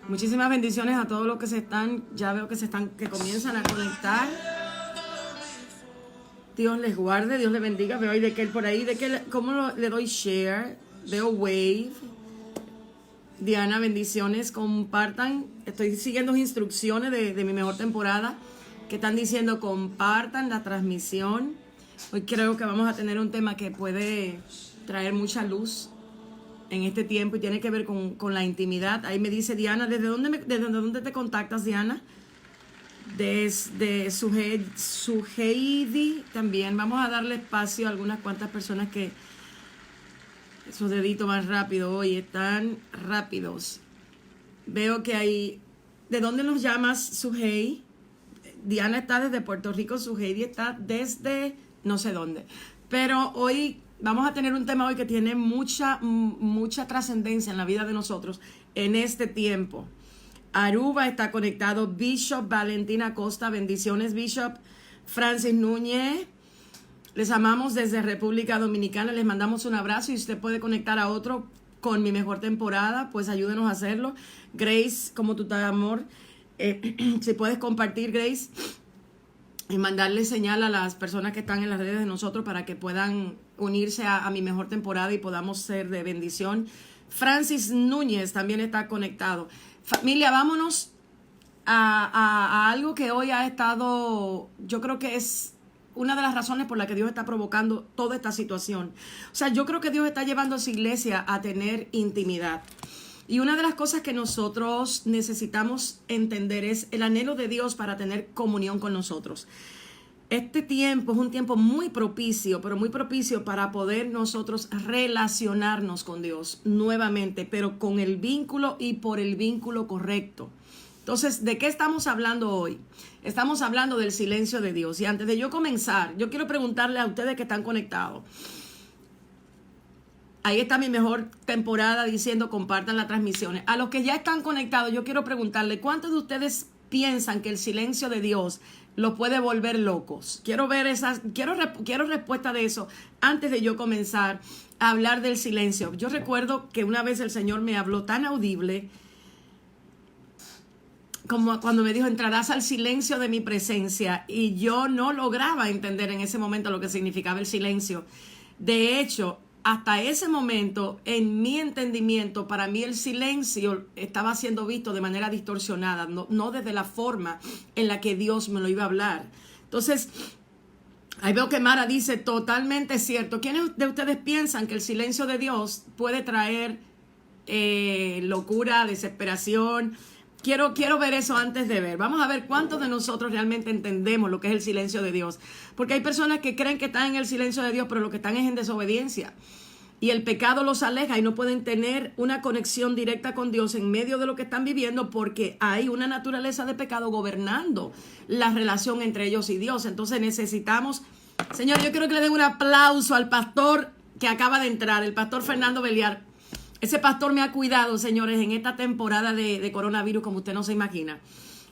Muchísimas bendiciones a todos los que ya veo que comienzan a conectar. Dios les guarde, Dios les bendiga. Veo ahí de que él por ahí, ¿cómo le doy share? Veo wave. Diana, bendiciones, compartan. Estoy siguiendo instrucciones de mi mejor temporada que están diciendo compartan la transmisión. Hoy creo que vamos a tener un tema que puede traer mucha luz en este tiempo y tiene que ver con la intimidad. Ahí me dice Diana, ¿desde dónde te contactas, Diana? Desde Suheidi también. Vamos a darle espacio a algunas cuantas personas que esos deditos más rápido hoy están rápidos. Veo que hay... ¿De dónde nos llamas, Suhei? Diana está desde Puerto Rico, Suheidi está desde no sé dónde. Pero hoy vamos a tener un tema hoy que tiene mucha trascendencia en la vida de nosotros en este tiempo. Aruba está conectado. Bishop Valentina Costa, bendiciones, Bishop. Francis Núñez, les amamos desde República Dominicana, les mandamos un abrazo y usted puede conectar a otro con mi mejor temporada, pues ayúdenos a hacerlo. Grace, como tú estás, amor, si puedes compartir, Grace, y mandarle señal a las personas que están en las redes de nosotros para que puedan unirse a mi mejor temporada y podamos ser de bendición. Francis Núñez también está conectado. Familia, vámonos a algo que hoy ha estado, yo creo que es una de las razones por las que Dios está provocando toda esta situación. O sea, yo creo que Dios está llevando a su iglesia a tener intimidad. Y una de las cosas que nosotros necesitamos entender es el anhelo de Dios para tener comunión con nosotros. Este tiempo es un tiempo muy propicio, pero muy propicio para poder nosotros relacionarnos con Dios nuevamente, pero con el vínculo y por el vínculo correcto. Entonces, ¿de qué estamos hablando hoy? Estamos hablando del silencio de Dios. Y antes de yo comenzar, yo quiero preguntarle a ustedes que están conectados. Ahí está mi mejor temporada diciendo compartan las transmisiones. A los que ya están conectados, yo quiero preguntarle, ¿cuántos de ustedes piensan que el silencio de Dios los puede volver locos? Quiero respuesta de eso antes de yo comenzar a hablar del silencio. Yo recuerdo que una vez el Señor me habló tan audible como cuando me dijo, entrarás al silencio de mi presencia, y yo no lograba entender en ese momento lo que significaba el silencio. De hecho, hasta ese momento, en mi entendimiento, para mí el silencio estaba siendo visto de manera distorsionada, no desde la forma en la que Dios me lo iba a hablar. Entonces, ahí veo que Mara dice, totalmente cierto. ¿Quiénes de ustedes piensan que el silencio de Dios puede traer locura, desesperación? Quiero ver eso antes de ver. Vamos a ver cuántos de nosotros realmente entendemos lo que es el silencio de Dios. Porque hay personas que creen que están en el silencio de Dios, pero lo que están es en desobediencia. Y el pecado los aleja y no pueden tener una conexión directa con Dios en medio de lo que están viviendo, porque hay una naturaleza de pecado gobernando la relación entre ellos y Dios. Entonces necesitamos... Señor, yo quiero que le den un aplauso al pastor que acaba de entrar, el pastor Fernando Beliar. Ese pastor me ha cuidado, señores, en esta temporada de coronavirus, como usted no se imagina.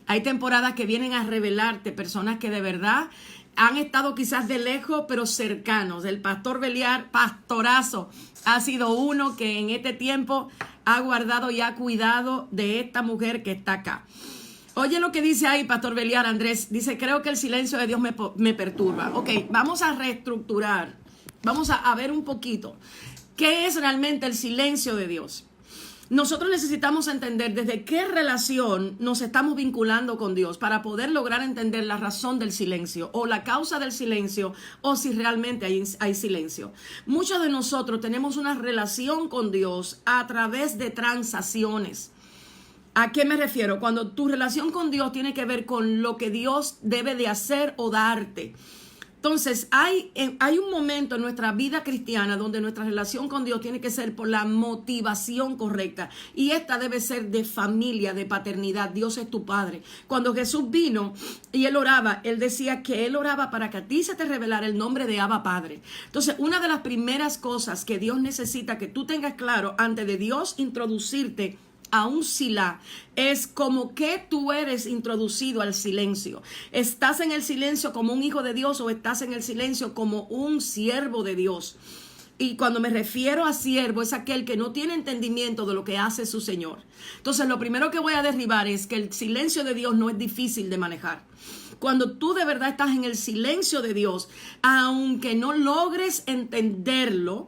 Hay temporadas que vienen a revelarte personas que de verdad han estado quizás de lejos, pero cercanos. El pastor Beliar, pastorazo, ha sido uno que en este tiempo ha guardado y ha cuidado de esta mujer que está acá. Oye lo que dice ahí, pastor Beliar, Andrés. Dice, creo que el silencio de Dios me perturba. Ok, vamos a reestructurar. Vamos a ver un poquito. ¿Qué es realmente el silencio de Dios? Nosotros necesitamos entender desde qué relación nos estamos vinculando con Dios para poder lograr entender la razón del silencio o la causa del silencio, o si realmente hay silencio. Muchos de nosotros tenemos una relación con Dios a través de transacciones. ¿A qué me refiero? Cuando tu relación con Dios tiene que ver con lo que Dios debe de hacer o darte. Entonces, hay un momento en nuestra vida cristiana donde nuestra relación con Dios tiene que ser por la motivación correcta. Y esta debe ser de familia, de paternidad. Dios es tu Padre. Cuando Jesús vino y Él oraba, Él decía que Él oraba para que a ti se te revelara el nombre de Abba Padre. Entonces, una de las primeras cosas que Dios necesita que tú tengas claro antes de Dios introducirte a un silá es como que tú eres introducido al silencio. ¿Estás en el silencio como un hijo de Dios o estás en el silencio como un siervo de Dios? Y cuando me refiero a siervo, es aquel que no tiene entendimiento de lo que hace su Señor. Entonces, lo primero que voy a derribar es que el silencio de Dios no es difícil de manejar. Cuando tú de verdad estás en el silencio de Dios, aunque no logres entenderlo,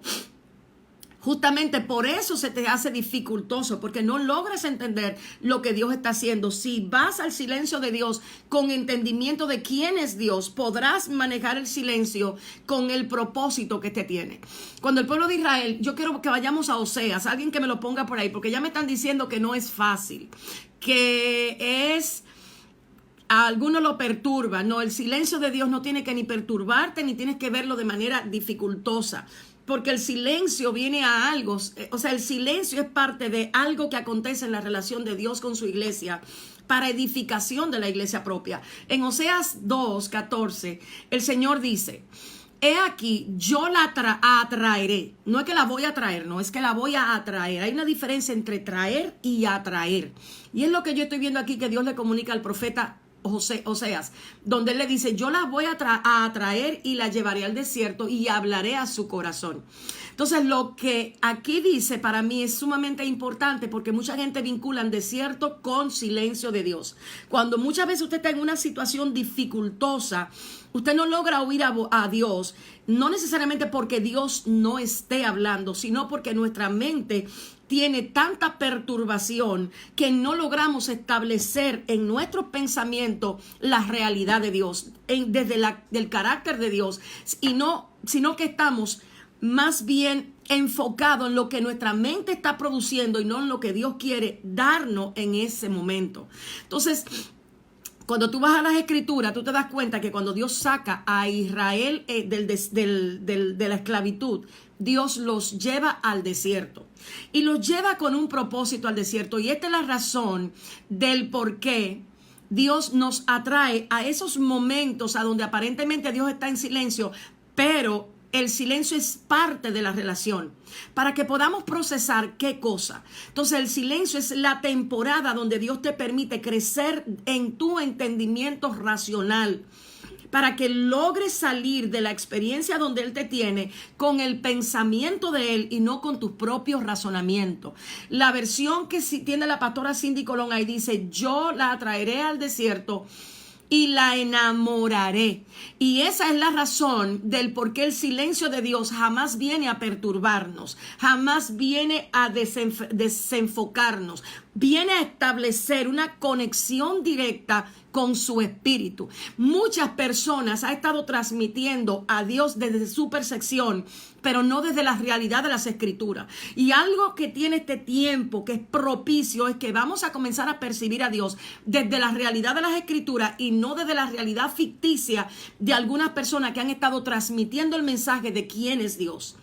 justamente por eso se te hace dificultoso, porque no logras entender lo que Dios está haciendo. Si vas al silencio de Dios con entendimiento de quién es Dios, podrás manejar el silencio con el propósito que te tiene. Cuando el pueblo de Israel, yo quiero que vayamos a Oseas, alguien que me lo ponga por ahí, porque ya me están diciendo que no es fácil, que es... A algunos lo perturba. No, el silencio de Dios no tiene que ni perturbarte, ni tienes que verlo de manera dificultosa. Porque el silencio viene a algo, o sea, el silencio es parte de algo que acontece en la relación de Dios con su iglesia para edificación de la iglesia propia. En Oseas 2:14, el Señor dice: he aquí, yo la atraeré. No es que la voy a traer, no, es que la voy a atraer. Hay una diferencia entre traer y atraer. Y es lo que yo estoy viendo aquí que Dios le comunica al profeta Oseas, donde él le dice: yo la voy a atraer y la llevaré al desierto y hablaré a su corazón. Entonces, lo que aquí dice para mí es sumamente importante, porque mucha gente vincula desierto con silencio de Dios. Cuando muchas veces usted está en una situación dificultosa, usted no logra oír a Dios, no necesariamente porque Dios no esté hablando, sino porque nuestra mente tiene tanta perturbación que no logramos establecer en nuestro pensamiento la realidad de Dios, desde el carácter de Dios, sino que estamos más bien enfocados en lo que nuestra mente está produciendo y no en lo que Dios quiere darnos en ese momento. Entonces, cuando tú vas a las escrituras, tú te das cuenta que cuando Dios saca a Israel de la esclavitud, Dios los lleva al desierto. Y los lleva con un propósito al desierto. Y esta es la razón del por qué Dios nos atrae a esos momentos a donde aparentemente Dios está en silencio, pero el silencio es parte de la relación, para que podamos procesar qué cosa. Entonces, el silencio es la temporada donde Dios te permite crecer en tu entendimiento racional, para que logres salir de la experiencia donde Él te tiene con el pensamiento de Él y no con tus propios razonamientos. La versión que tiene la pastora Cindy Colón ahí dice: yo la atraeré al desierto y la enamoraré. Y esa es la razón del por qué el silencio de Dios jamás viene a perturbarnos, jamás viene a desenfocarnos, viene a establecer una conexión directa con su espíritu. Muchas personas han estado transmitiendo a Dios desde su percepción, pero no desde la realidad de las escrituras. Y algo que tiene este tiempo que es propicio es que vamos a comenzar a percibir a Dios desde la realidad de las escrituras y no desde la realidad ficticia de algunas personas que han estado transmitiendo el mensaje de quién es Dios.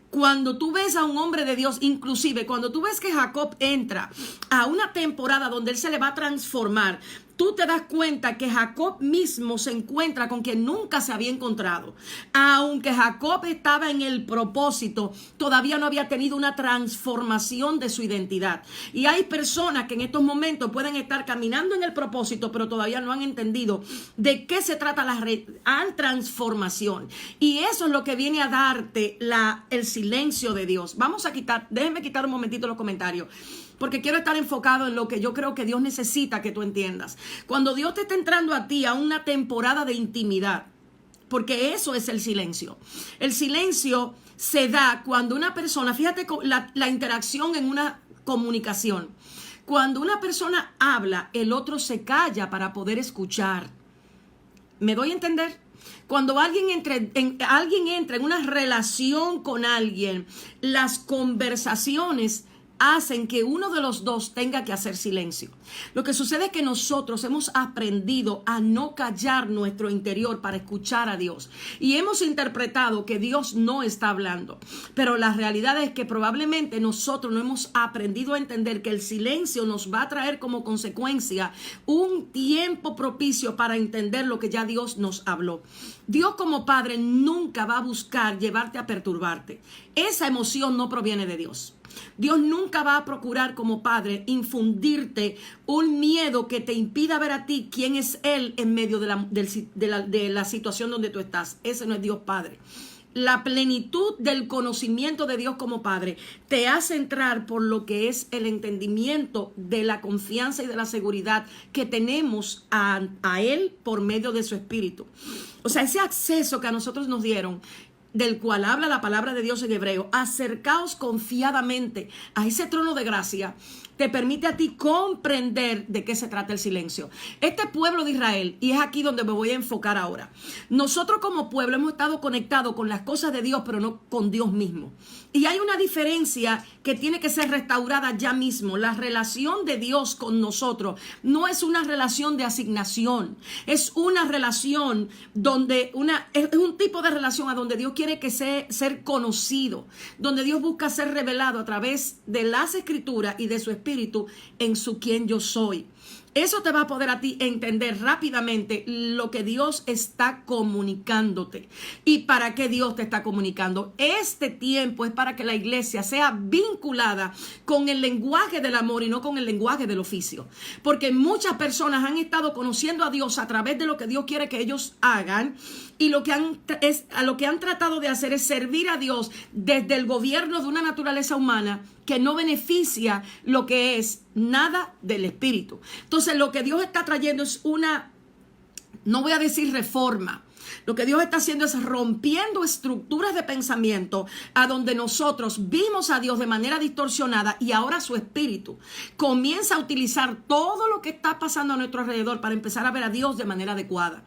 Cuando tú ves a un hombre de Dios, inclusive cuando tú ves que Jacob entra a una temporada donde él se le va a transformar, tú te das cuenta que Jacob mismo se encuentra con quien nunca se había encontrado. Aunque Jacob estaba en el propósito, todavía no había tenido una transformación de su identidad. Y hay personas que en estos momentos pueden estar caminando en el propósito, pero todavía no han entendido de qué se trata la real transformación. Y eso es lo que viene a darte el silencio de Dios. Déjenme quitar un momentito los comentarios, porque quiero estar enfocado en lo que yo creo que Dios necesita que tú entiendas. Cuando Dios te está entrando a ti a una temporada de intimidad, porque eso es el silencio. El silencio se da cuando una persona, fíjate la interacción en una comunicación. Cuando una persona habla, el otro se calla para poder escuchar. ¿Me doy a entender? Cuando alguien entra en una relación con alguien, las conversaciones hacen que uno de los dos tenga que hacer silencio. Lo que sucede es que nosotros hemos aprendido a no callar nuestro interior para escuchar a Dios. Y hemos interpretado que Dios no está hablando. Pero la realidad es que probablemente nosotros no hemos aprendido a entender que el silencio nos va a traer como consecuencia un tiempo propicio para entender lo que ya Dios nos habló. Dios como Padre nunca va a buscar llevarte a perturbarte. Esa emoción no proviene de Dios. Dios nunca va a procurar como Padre infundirte un miedo que te impida ver a ti quién es Él en medio de la situación donde tú estás. Ese no es Dios Padre. la plenitud del conocimiento de Dios como Padre te hace entrar por lo que es el entendimiento de la confianza y de la seguridad que tenemos a Él por medio de su Espíritu. O sea, ese acceso que a nosotros nos dieron, del cual habla la palabra de Dios en hebreo, acercaos confiadamente a ese trono de gracia, te permite a ti comprender de qué se trata el silencio. Este pueblo de Israel, y es aquí donde me voy a enfocar ahora, nosotros como pueblo hemos estado conectados con las cosas de Dios, pero no con Dios mismo. Y hay una diferencia que tiene que ser restaurada ya mismo. La relación de Dios con nosotros no es una relación de asignación, es una relación donde es un tipo de relación a donde Dios quiere que ser conocido, donde Dios busca ser revelado a través de las Escrituras y de su Espíritu en su quien yo soy. Eso te va a poder a ti entender rápidamente lo que Dios está comunicándote y para qué Dios te está comunicando. Este tiempo es para que la iglesia sea vinculada con el lenguaje del amor y no con el lenguaje del oficio. Porque muchas personas han estado conociendo a Dios a través de lo que Dios quiere que ellos hagan, y lo que han tratado de hacer es servir a Dios desde el gobierno de una naturaleza humana que no beneficia lo que es nada del Espíritu. Entonces, lo que Dios está trayendo es no voy a decir reforma. Lo que Dios está haciendo es rompiendo estructuras de pensamiento a donde nosotros vimos a Dios de manera distorsionada, y ahora su Espíritu comienza a utilizar todo lo que está pasando a nuestro alrededor para empezar a ver a Dios de manera adecuada.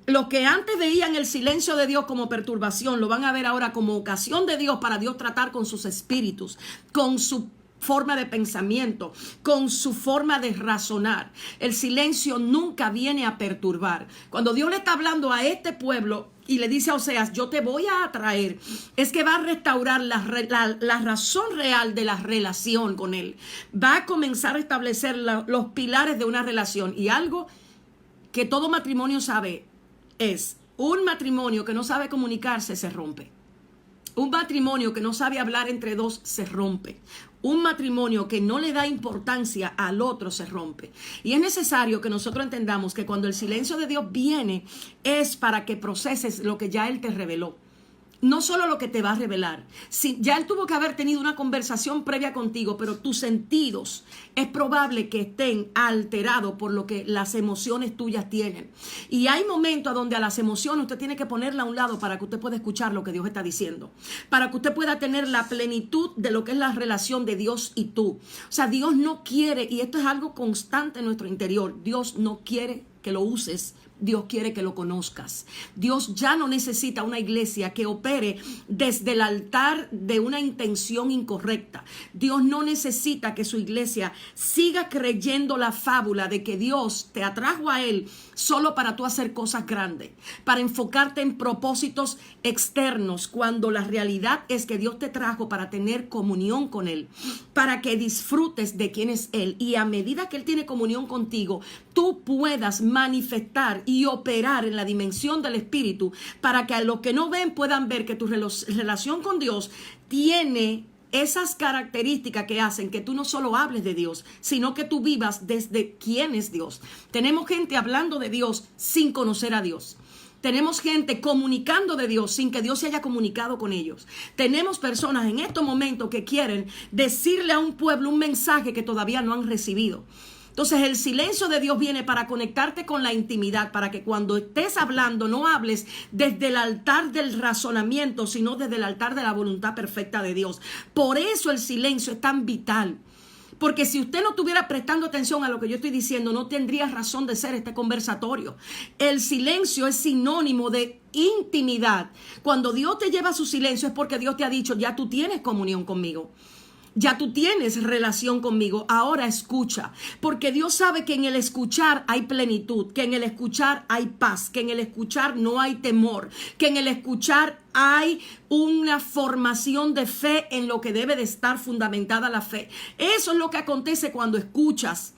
Los que antes veían el silencio de Dios como perturbación, lo van a ver ahora como ocasión de Dios para Dios tratar con sus espíritus, con su forma de pensamiento, con su forma de razonar. El silencio nunca viene a perturbar. Cuando Dios le está hablando a este pueblo y le dice a Oseas, yo te voy a atraer, es que va a restaurar la razón real de la relación con Él. Va a comenzar a establecer los pilares de una relación. Y algo que todo matrimonio sabe es: un matrimonio que no sabe comunicarse se rompe. Un matrimonio que no sabe hablar entre dos se rompe. Un matrimonio que no le da importancia al otro se rompe. Y es necesario que nosotros entendamos que cuando el silencio de Dios viene, es para que proceses lo que ya Él te reveló. No solo lo que te va a revelar. Ya Él tuvo que haber tenido una conversación previa contigo, pero tus sentidos es probable que estén alterados por lo que las emociones tuyas tienen. Y hay momentos donde a las emociones usted tiene que ponerla a un lado para que usted pueda escuchar lo que Dios está diciendo. Para que usted pueda tener la plenitud de lo que es la relación de Dios y tú. O sea, Dios no quiere, y esto es algo constante en nuestro interior, Dios no quiere que lo uses. Dios quiere que lo conozcas. Dios ya no necesita una iglesia que opere desde el altar de una intención incorrecta. Dios no necesita que su iglesia siga creyendo la fábula de que Dios te atrajo a Él solo para tú hacer cosas grandes, para enfocarte en propósitos externos, cuando la realidad es que Dios te trajo para tener comunión con Él, para que disfrutes de quién es Él, y a medida que Él tiene comunión contigo, tú puedas manifestar y operar en la dimensión del Espíritu, para que a los que no ven puedan ver que tu relación con Dios tiene esas características que hacen que tú no solo hables de Dios, sino que tú vivas desde quién es Dios. Tenemos gente hablando de Dios sin conocer a Dios. Tenemos gente comunicando de Dios sin que Dios se haya comunicado con ellos. Tenemos personas en estos momentos que quieren decirle a un pueblo un mensaje que todavía no han recibido. Entonces, el silencio de Dios viene para conectarte con la intimidad, para que cuando estés hablando no hables desde el altar del razonamiento, sino desde el altar de la voluntad perfecta de Dios. Por eso el silencio es tan vital. Porque si usted no estuviera prestando atención a lo que yo estoy diciendo, no tendría razón de ser este conversatorio. El silencio es sinónimo de intimidad. Cuando Dios te lleva a su silencio es porque Dios te ha dicho, ya tú tienes comunión conmigo. Ya tú tienes relación conmigo, ahora escucha. Porque Dios sabe que en el escuchar hay plenitud, que en el escuchar hay paz, que en el escuchar no hay temor, que en el escuchar hay una formación de fe en lo que debe de estar fundamentada la fe. Eso es lo que acontece cuando escuchas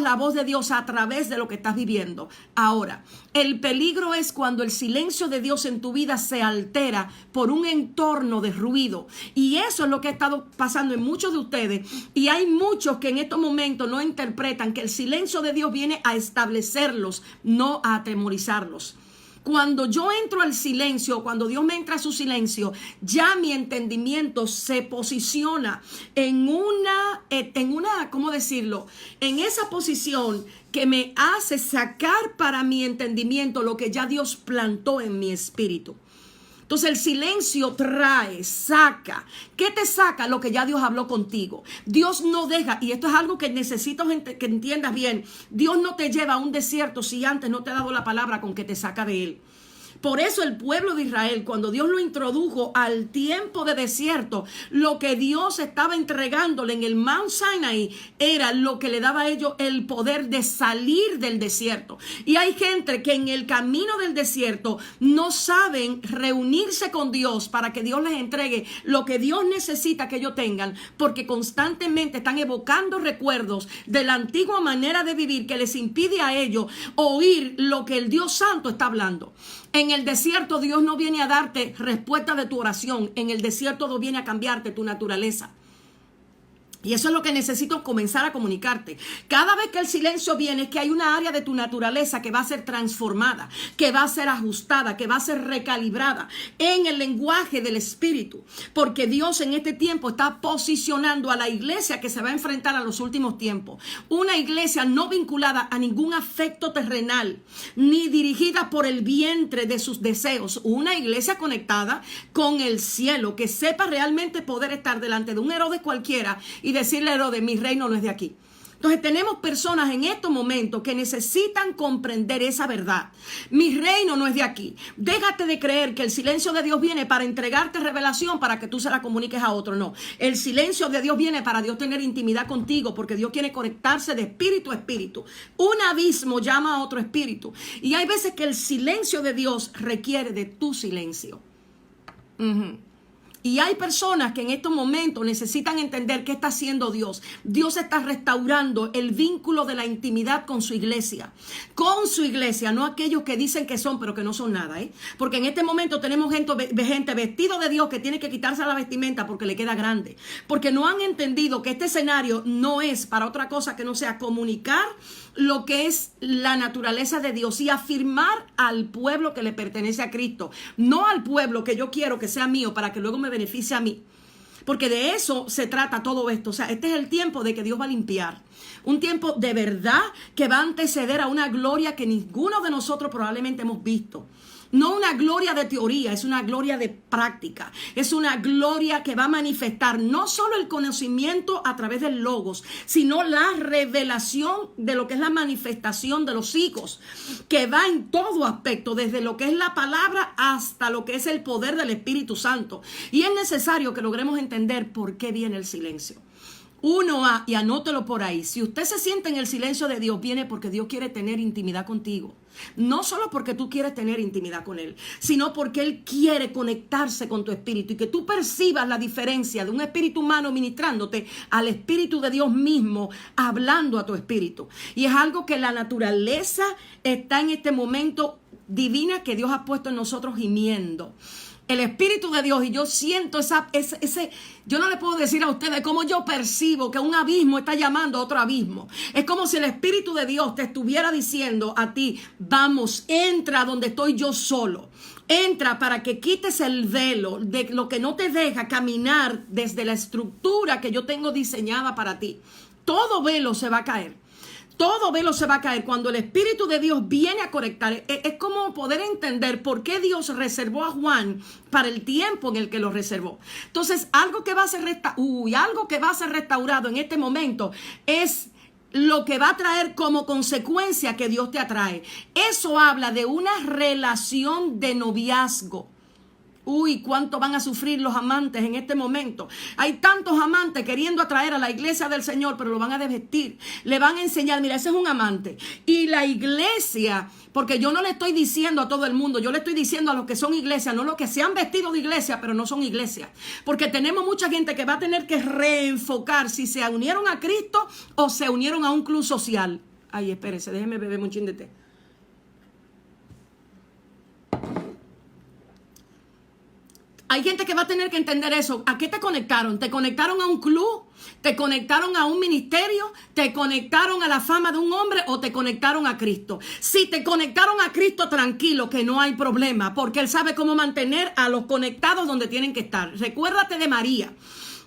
la voz de Dios a través de lo que estás viviendo. Ahora, el peligro es cuando el silencio de Dios en tu vida se altera por un entorno de ruido. Y eso es lo que ha estado pasando en muchos de ustedes. Y hay muchos que en estos momentos no interpretan que el silencio de Dios viene a establecerlos, no a atemorizarlos. Cuando yo entro al silencio, cuando Dios me entra a su silencio, ya mi entendimiento se posiciona en una, ¿cómo decirlo? En esa posición que me hace sacar para mi entendimiento lo que ya Dios plantó en mi espíritu. Entonces el silencio saca. ¿Qué te saca? Lo que ya Dios habló contigo. Dios no deja, y esto es algo que necesito que entiendas bien, Dios no te lleva a un desierto si antes no te ha dado la palabra con que te saca de él. Por eso el pueblo de Israel, cuando Dios lo introdujo al tiempo de desierto, lo que Dios estaba entregándole en el Mount Sinai era lo que le daba a ellos el poder de salir del desierto. Y hay gente que en el camino del desierto no saben reunirse con Dios para que Dios les entregue lo que Dios necesita que ellos tengan, porque constantemente están evocando recuerdos de la antigua manera de vivir que les impide a ellos oír lo que el Dios Santo está hablando. En el desierto Dios no viene a darte respuesta de tu oración. En el desierto Dios viene a cambiarte tu naturaleza. Y eso es lo que necesito comenzar a comunicarte. Cada vez que el silencio viene es que hay una área de tu naturaleza que va a ser transformada, que va a ser ajustada, que va a ser recalibrada en el lenguaje del Espíritu. Porque Dios en este tiempo está posicionando a la iglesia que se va a enfrentar a los últimos tiempos. Una iglesia no vinculada a ningún afecto terrenal, ni dirigida por el vientre de sus deseos. Una iglesia conectada con el cielo, que sepa realmente poder estar delante de un Herodes cualquiera y decirle a Herodes, mi reino no es de aquí. Entonces tenemos personas en estos momentos que necesitan comprender esa verdad. Mi reino no es de aquí. Déjate de creer que el silencio de Dios viene para entregarte revelación para que tú se la comuniques a otro. No, el silencio de Dios viene para Dios tener intimidad contigo, porque Dios quiere conectarse de espíritu a espíritu. Un abismo llama a otro espíritu. Y hay veces que el silencio de Dios requiere de tu silencio. Y hay personas que en estos momentos necesitan entender qué está haciendo Dios. Dios está restaurando el vínculo de la intimidad con su iglesia. Con su iglesia, no aquellos que dicen que son, pero que no son nada. Porque en este momento tenemos gente vestido de Dios que tiene que quitarse la vestimenta porque le queda grande. Porque no han entendido que este escenario no es para otra cosa que no sea comunicar lo que es la naturaleza de Dios y afirmar al pueblo que le pertenece a Cristo, no al pueblo que yo quiero que sea mío para que luego me beneficie a mí. Porque de eso se trata todo esto. O sea, este es el tiempo de que Dios va a limpiar. Un tiempo de verdad que va a anteceder a una gloria que ninguno de nosotros probablemente hemos visto. No una gloria de teoría, es una gloria de práctica. Es una gloria que va a manifestar no solo el conocimiento a través del logos, sino la revelación de lo que es la manifestación de los hijos, que va en todo aspecto, desde lo que es la palabra hasta lo que es el poder del Espíritu Santo. Y es necesario que logremos entender por qué viene el silencio. Y anótelo por ahí. Si usted se siente en el silencio de Dios, viene porque Dios quiere tener intimidad contigo. No solo porque tú quieres tener intimidad con Él, sino porque Él quiere conectarse con tu espíritu y que tú percibas la diferencia de un espíritu humano ministrándote al Espíritu de Dios mismo hablando a tu espíritu. Y es algo que la naturaleza está en este momento divina que Dios ha puesto en nosotros gimiendo. El Espíritu de Dios, y yo siento ese, yo no le puedo decir a ustedes cómo yo percibo que un abismo está llamando a otro abismo. Es como si el Espíritu de Dios te estuviera diciendo a ti, vamos, entra donde estoy yo solo. Entra para que quites el velo de lo que no te deja caminar desde la estructura que yo tengo diseñada para ti. Todo velo se va a caer. Todo velo se va a caer cuando el Espíritu de Dios viene a conectar. Es como poder entender por qué Dios reservó a Juan para el tiempo en el que lo reservó. Entonces, algo que va a ser restaurado en este momento es lo que va a traer como consecuencia que Dios te atrae. Eso habla de una relación de noviazgo. Uy, cuánto van a sufrir los amantes en este momento. Hay tantos amantes queriendo atraer a la iglesia del Señor, pero lo van a desvestir. Le van a enseñar, mira, ese es un amante. Y la iglesia, porque yo no le estoy diciendo a todo el mundo, yo le estoy diciendo a los que son iglesia, no los que se han vestido de iglesia, pero no son iglesia. Porque tenemos mucha gente que va a tener que reenfocar si se unieron a Cristo o se unieron a un club social. Ay, espérese, déjeme beber un chin de té. Hay gente que va a tener que entender eso. ¿A qué te conectaron? ¿Te conectaron a un club? ¿Te conectaron a un ministerio? ¿Te conectaron a la fama de un hombre o te conectaron a Cristo? Si te conectaron a Cristo, tranquilo, que no hay problema, porque Él sabe cómo mantener a los conectados donde tienen que estar. Recuérdate de María,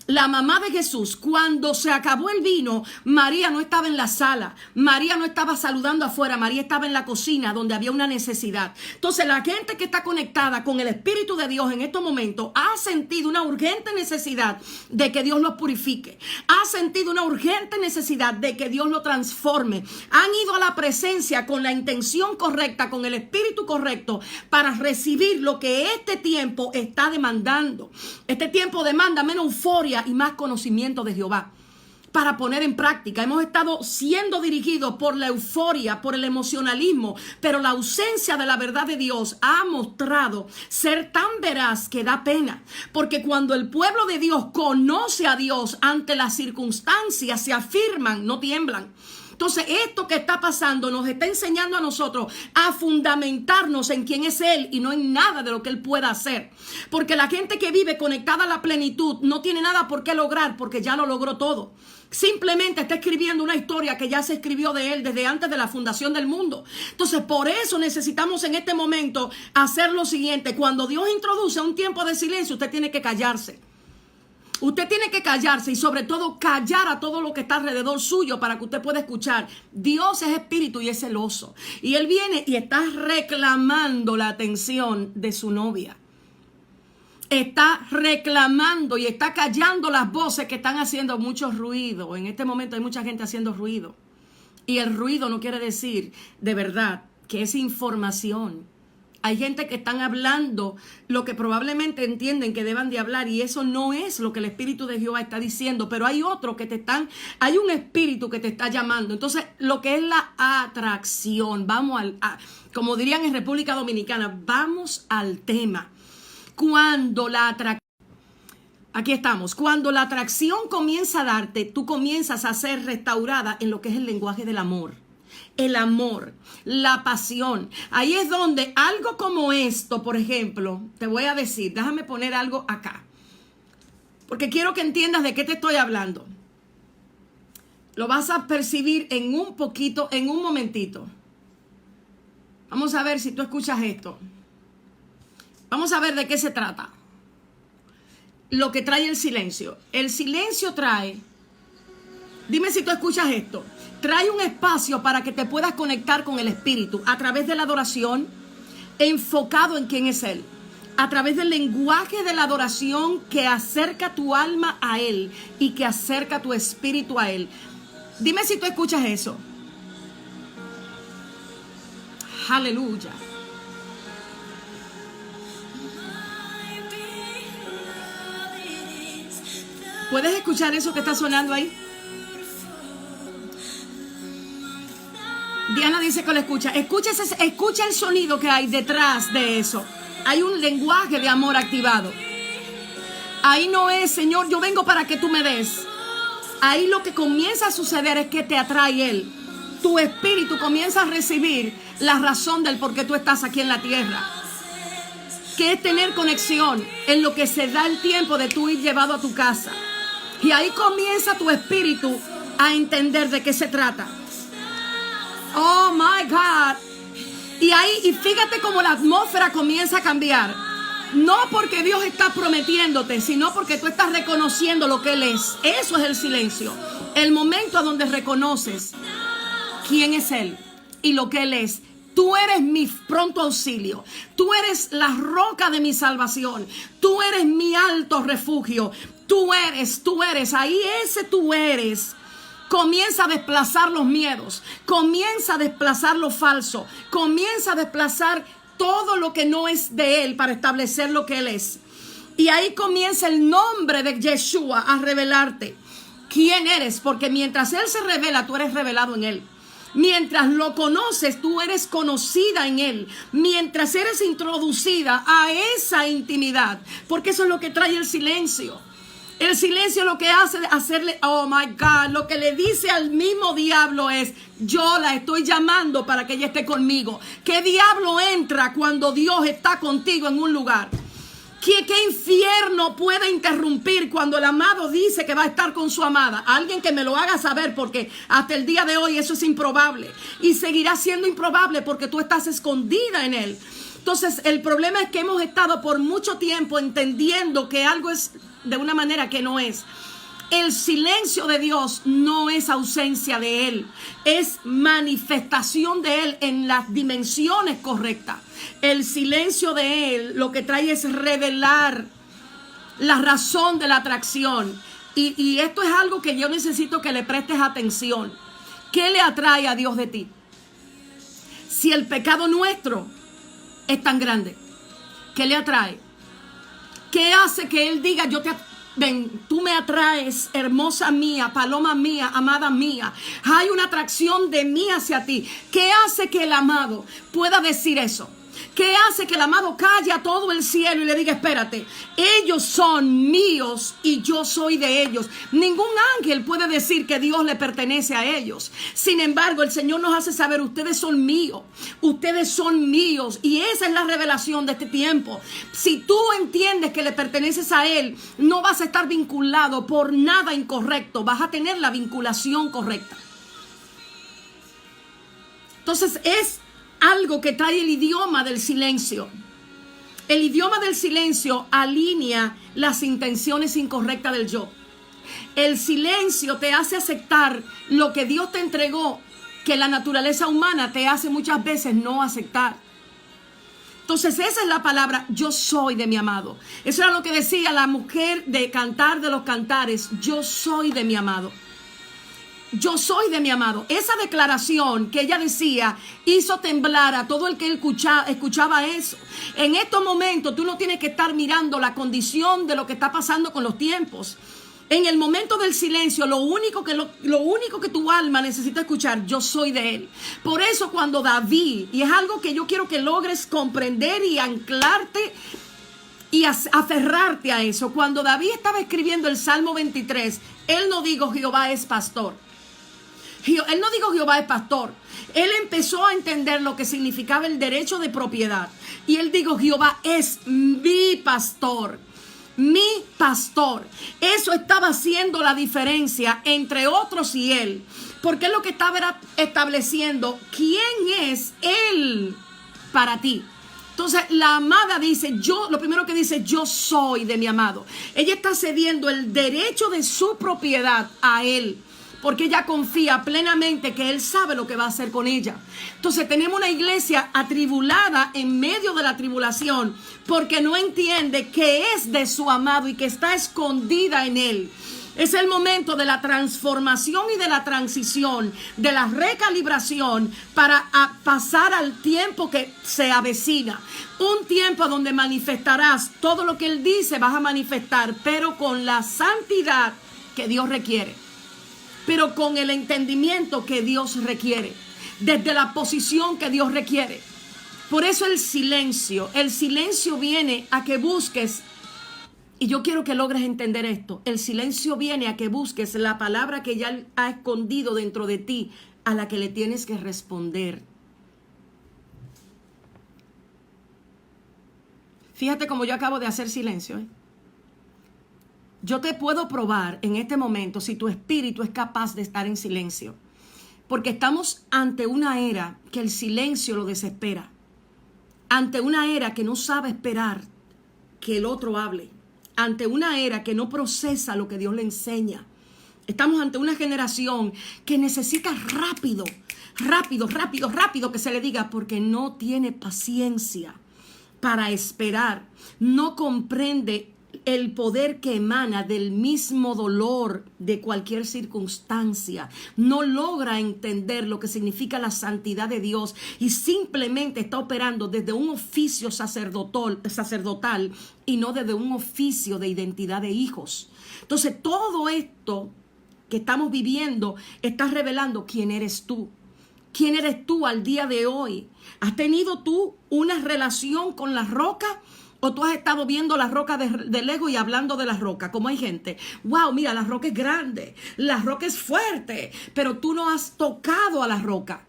la mamá de Jesús. Cuando se acabó el vino, María no estaba en la sala, María no estaba saludando afuera, María estaba en la cocina donde había una necesidad. Entonces la gente que está conectada con el Espíritu de Dios en estos momentos ha sentido una urgente necesidad de que Dios los purifique, ha sentido una urgente necesidad de que Dios lo transforme, han ido a la presencia con la intención correcta, con el espíritu correcto, para recibir lo que este tiempo está demandando. Este tiempo demanda menos euforia y más conocimiento de Jehová para poner en práctica. Hemos estado siendo dirigidos por la euforia, por el emocionalismo, pero la ausencia de la verdad de Dios ha mostrado ser tan veraz que da pena, porque cuando el pueblo de Dios conoce a Dios ante las circunstancias, se afirman, no tiemblan. Entonces, esto que está pasando nos está enseñando a nosotros a fundamentarnos en quién es Él y no en nada de lo que Él pueda hacer. Porque la gente que vive conectada a la plenitud no tiene nada por qué lograr, porque ya lo logró todo. Simplemente está escribiendo una historia que ya se escribió de Él desde antes de la fundación del mundo. Entonces, por eso necesitamos en este momento hacer lo siguiente. Cuando Dios introduce un tiempo de silencio, usted tiene que callarse. Usted tiene que callarse y sobre todo callar a todo lo que está alrededor suyo para que usted pueda escuchar. Dios es espíritu y es celoso. Y Él viene y está reclamando la atención de su novia. Está reclamando y está callando las voces que están haciendo mucho ruido. En este momento hay mucha gente haciendo ruido. Y el ruido no quiere decir de verdad que es información. Hay gente que están hablando lo que probablemente entienden que deban de hablar y eso no es lo que el Espíritu de Jehová está diciendo, pero hay otro que hay un espíritu que te está llamando. Entonces, lo que es la atracción, como dirían en República Dominicana, vamos al tema. Cuando la atracción comienza a darte, tú comienzas a ser restaurada en lo que es el lenguaje del amor. El amor, la pasión. Ahí es donde algo como esto, por ejemplo, te voy a decir, déjame poner algo acá. Porque quiero que entiendas de qué te estoy hablando. Lo vas a percibir en un momentito. Vamos a ver si tú escuchas esto. Vamos a ver de qué se trata. Lo que trae el silencio. El silencio trae, dime si tú escuchas esto. Trae un espacio para que te puedas conectar con el Espíritu a través de la adoración, enfocado en quién es Él. A través del lenguaje de la adoración que acerca tu alma a Él y que acerca tu espíritu a Él. Dime si tú escuchas eso. Aleluya. ¿Puedes escuchar eso que está sonando ahí? Diana dice que lo escucha. Escucha el sonido que hay detrás de eso. Hay un lenguaje de amor activado. Ahí no es, Señor, yo vengo para que tú me des. Ahí lo que comienza a suceder es que te atrae Él. Tu espíritu comienza a recibir la razón del por qué tú estás aquí en la tierra. Que es tener conexión en lo que se da el tiempo de tú ir llevado a tu casa. Y ahí comienza tu espíritu a entender de qué se trata. Oh my God. Y fíjate cómo la atmósfera comienza a cambiar. No porque Dios está prometiéndote, sino porque tú estás reconociendo lo que Él es. Eso es el silencio. El momento donde reconoces quién es Él y lo que Él es. Tú eres mi pronto auxilio. Tú eres la roca de mi salvación. Tú eres mi alto refugio. Tú eres. Ahí ese tú eres. Comienza a desplazar los miedos, comienza a desplazar lo falso, comienza a desplazar todo lo que no es de Él para establecer lo que Él es. Y ahí comienza el nombre de Yeshua a revelarte quién eres, porque mientras Él se revela, tú eres revelado en Él. Mientras lo conoces, tú eres conocida en Él. Mientras eres introducida a esa intimidad, porque eso es lo que trae el silencio. El silencio lo que hace es hacerle, oh my God, lo que le dice al mismo diablo es, yo la estoy llamando para que ella esté conmigo. ¿Qué diablo entra cuando Dios está contigo en un lugar? ¿Qué infierno puede interrumpir cuando el amado dice que va a estar con su amada? Alguien que me lo haga saber, porque hasta el día de hoy eso es improbable. Y seguirá siendo improbable porque tú estás escondida en él. Entonces, el problema es que hemos estado por mucho tiempo entendiendo que algo es de una manera que no es. El silencio de Dios no es ausencia de Él, es manifestación de Él en las dimensiones correctas. El silencio de Él lo que trae es revelar la razón de la atracción. Y esto es algo que yo necesito que le prestes atención. ¿Qué le atrae a Dios de ti? Si el pecado nuestro es tan grande, ¿qué le atrae? ¿Qué hace que Él diga, ven, tú me atraes, hermosa mía, paloma mía, amada mía? Hay una atracción de mí hacia ti. ¿Qué hace que el amado pueda decir eso? ¿Qué hace que el amado calle a todo el cielo y le diga, espérate, ellos son míos y yo soy de ellos? Ningún ángel puede decir que Dios le pertenece a ellos. Sin embargo, el Señor nos hace saber, ustedes son míos, ustedes son míos. Y esa es la revelación de este tiempo. Si tú entiendes que le perteneces a Él, no vas a estar vinculado por nada incorrecto, vas a tener la vinculación correcta. Entonces es algo que trae el idioma del silencio. El idioma del silencio alinea las intenciones incorrectas del yo. El silencio te hace aceptar lo que Dios te entregó, que la naturaleza humana te hace muchas veces no aceptar. Entonces esa es la palabra, yo soy de mi amado. Eso era lo que decía la mujer de Cantar de los Cantares, yo soy de mi amado. Yo soy de mi amado. Esa declaración que ella decía hizo temblar a todo el que escuchaba eso. En estos momentos tú no tienes que estar mirando la condición de lo que está pasando con los tiempos. En el momento del silencio, lo único que tu alma necesita escuchar, yo soy de Él. Por eso cuando David, y es algo que yo quiero que logres comprender y anclarte y aferrarte a eso. Cuando David estaba escribiendo el Salmo 23, él no dijo Jehová es pastor. Él no dijo Jehová es pastor. Él empezó a entender lo que significaba el derecho de propiedad. Y él dijo Jehová es mi pastor. Mi pastor. Eso estaba haciendo la diferencia entre otros y él. Porque es lo que estaba estableciendo quién es él para ti. Entonces la amada dice, lo primero que dice, yo soy de mi amado. Ella está cediendo el derecho de su propiedad a él. Porque ella confía plenamente que Él sabe lo que va a hacer con ella. Entonces tenemos una iglesia atribulada en medio de la tribulación porque no entiende que es de su amado y que está escondida en Él. Es el momento de la transformación y de la transición, de la recalibración para pasar al tiempo que se avecina. Un tiempo donde manifestarás todo lo que Él dice, vas a manifestar, pero con la santidad que Dios requiere. Pero con el entendimiento que Dios requiere, desde la posición que Dios requiere. Por eso el silencio viene a que busques, y yo quiero que logres entender esto, el silencio viene a que busques la palabra que ya ha escondido dentro de ti, a la que le tienes que responder. Fíjate cómo yo acabo de hacer silencio, Yo te puedo probar en este momento si tu espíritu es capaz de estar en silencio. Porque estamos ante una era que el silencio lo desespera. Ante una era que no sabe esperar que el otro hable. Ante una era que no procesa lo que Dios le enseña. Estamos ante una generación que necesita rápido que se le diga, porque no tiene paciencia para esperar. No comprende el poder que emana del mismo dolor de cualquier circunstancia. No logra entender lo que significa la santidad de Dios y simplemente está operando desde un oficio sacerdotal y no desde un oficio de identidad de hijos. Entonces todo esto que estamos viviendo está revelando quién eres tú. ¿Quién eres tú al día de hoy? ¿Has tenido tú una relación con la roca? ¿O tú has estado viendo la roca de lejos y hablando de la roca? Como hay gente, wow, mira, la roca es grande, la roca es fuerte, pero tú no has tocado a la roca.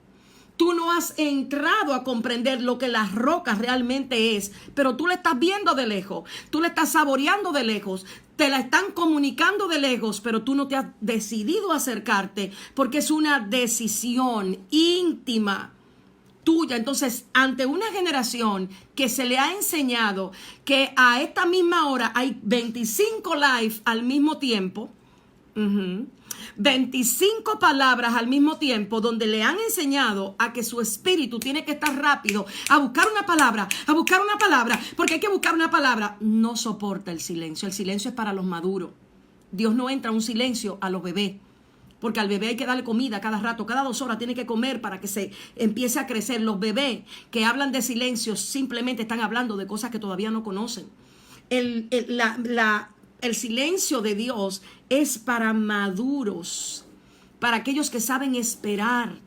Tú no has entrado a comprender lo que las rocas realmente es, pero tú la estás viendo de lejos, tú la estás saboreando de lejos, te la están comunicando de lejos, pero tú no te has decidido acercarte porque es una decisión íntima tuya. Entonces, ante una generación que se le ha enseñado que a esta misma hora hay 25 live al mismo tiempo, 25 palabras al mismo tiempo, donde le han enseñado a que su espíritu tiene que estar rápido a buscar una palabra, porque hay que buscar una palabra. No soporta el silencio. El silencio es para los maduros. Dios no entra a un silencio a los bebés, porque al bebé hay que darle comida cada rato, cada 2 horas tiene que comer para que se empiece a crecer. Los bebés que hablan de silencio simplemente están hablando de cosas que todavía no conocen. El silencio de Dios es para maduros, para aquellos que saben esperar,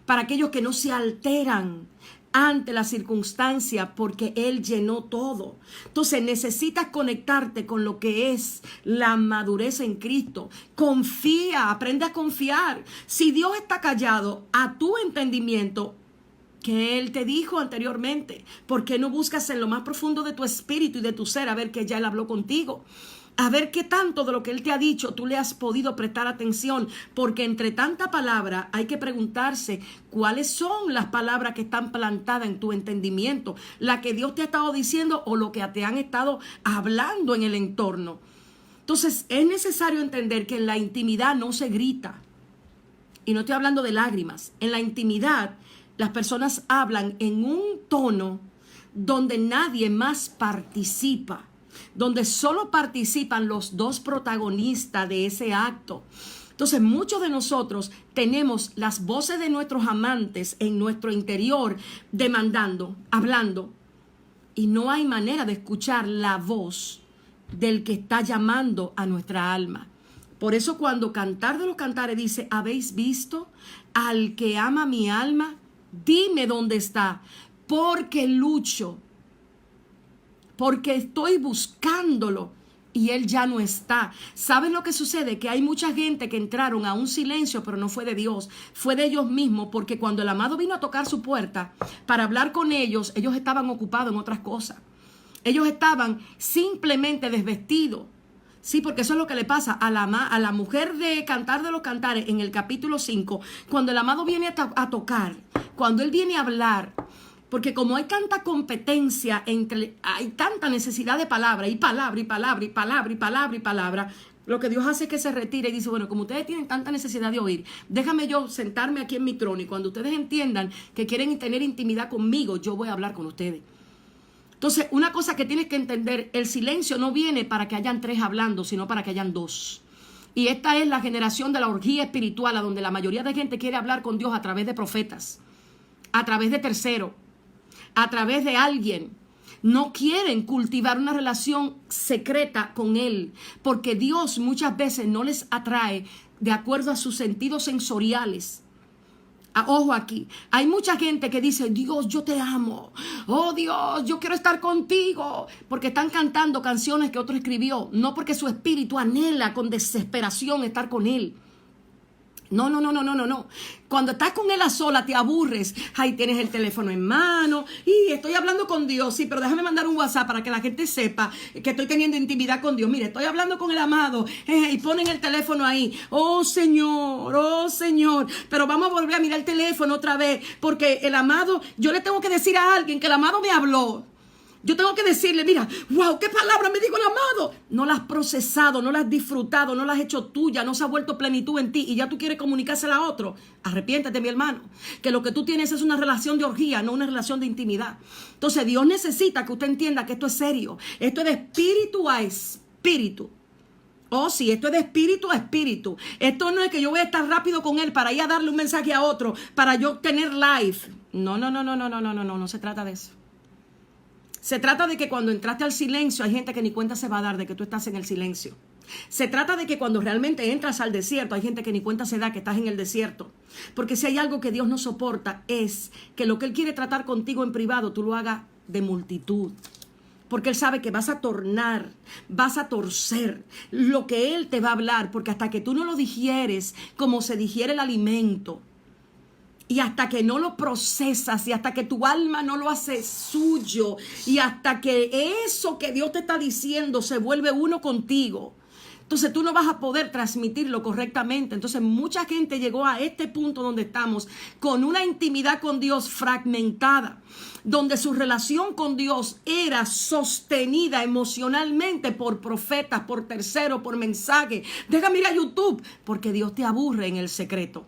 para aquellos que no se alteran ante la circunstancia, porque Él llenó todo. Entonces necesitas conectarte con lo que es la madurez en Cristo. Confía, aprende a confiar. Si Dios está callado a tu entendimiento, que Él te dijo anteriormente, ¿por qué no buscas en lo más profundo de tu espíritu y de tu ser a ver que ya Él habló contigo? A ver qué tanto de lo que Él te ha dicho tú le has podido prestar atención, porque entre tanta palabra hay que preguntarse cuáles son las palabras que están plantadas en tu entendimiento, la que Dios te ha estado diciendo o lo que te han estado hablando en el entorno. Entonces es necesario entender que en la intimidad no se grita, y no estoy hablando de lágrimas. En la intimidad las personas hablan en un tono donde nadie más participa, donde solo participan los dos protagonistas de ese acto. Entonces muchos de nosotros tenemos las voces de nuestros amantes en nuestro interior demandando, hablando, y no hay manera de escuchar la voz del que está llamando a nuestra alma. Por eso cuando Cantar de los Cantares dice, ¿habéis visto al que ama mi alma? Dime dónde está, porque lucho, porque estoy buscándolo y Él ya no está. ¿Saben lo que sucede? Que hay mucha gente que entraron a un silencio, pero no fue de Dios, fue de ellos mismos, porque cuando el amado vino a tocar su puerta para hablar con ellos, ellos estaban ocupados en otras cosas. Ellos estaban simplemente desvestidos. Sí, porque eso es lo que le pasa a la mujer de Cantar de los Cantares en el capítulo 5. Cuando el amado viene a tocar, cuando Él viene a hablar, porque como hay tanta competencia, hay tanta necesidad de palabra, y palabra, y palabra, y palabra, y palabra, y palabra, lo que Dios hace es que se retire y dice, bueno, como ustedes tienen tanta necesidad de oír, déjame yo sentarme aquí en mi trono, y cuando ustedes entiendan que quieren tener intimidad conmigo, yo voy a hablar con ustedes. Entonces, una cosa que tienes que entender, el silencio no viene para que hayan 3 hablando, sino para que hayan 2. Y esta es la generación de la orgía espiritual, a donde la mayoría de gente quiere hablar con Dios a través de profetas, a través de terceros, a través de alguien. No quieren cultivar una relación secreta con Él, porque Dios muchas veces no les atrae de acuerdo a sus sentidos sensoriales. Ojo aquí, hay mucha gente que dice, Dios, yo te amo, oh Dios, yo quiero estar contigo, porque están cantando canciones que otro escribió, no porque su espíritu anhela con desesperación estar con Él. No. Cuando estás con Él a sola te aburres. Ahí tienes el teléfono en mano y estoy hablando con Dios. Sí, pero déjame mandar un WhatsApp para que la gente sepa que estoy teniendo intimidad con Dios. Mire, estoy hablando con el amado y ponen el teléfono ahí. Oh Señor. Pero vamos a volver a mirar el teléfono otra vez, porque el amado, yo le tengo que decir a alguien que el amado me habló. Yo tengo que decirle, mira, wow, qué palabra me dijo el amado. No la has procesado, no la has disfrutado, no la has hecho tuya, no se ha vuelto plenitud en ti y ya tú quieres comunicársela a otro. Arrepiéntete, mi hermano, que lo que tú tienes es una relación de orgía, no una relación de intimidad. Entonces Dios necesita que usted entienda que esto es serio. Esto es de espíritu a espíritu. Oh, sí, esto es de espíritu a espíritu. Esto no es que yo voy a estar rápido con Él para ir a darle un mensaje a otro, para yo tener live. No se trata de eso. Se trata de que cuando entraste al silencio hay gente que ni cuenta se va a dar de que tú estás en el silencio. Se trata de que cuando realmente entras al desierto hay gente que ni cuenta se da que estás en el desierto. Porque si hay algo que Dios no soporta es que lo que Él quiere tratar contigo en privado tú lo hagas de multitud. Porque Él sabe que vas a tornar, vas a torcer lo que Él te va a hablar. Porque hasta que tú no lo digieres como se digiere el alimento, Y hasta que no lo procesas y hasta que tu alma no lo hace suyo y hasta que eso que Dios te está diciendo se vuelve uno contigo, entonces tú no vas a poder transmitirlo correctamente. Entonces mucha gente llegó a este punto donde estamos con una intimidad con Dios fragmentada, donde su relación con Dios era sostenida emocionalmente por profetas, por terceros, por mensajes. Déjame ir a YouTube, porque Dios te aburre en el secreto.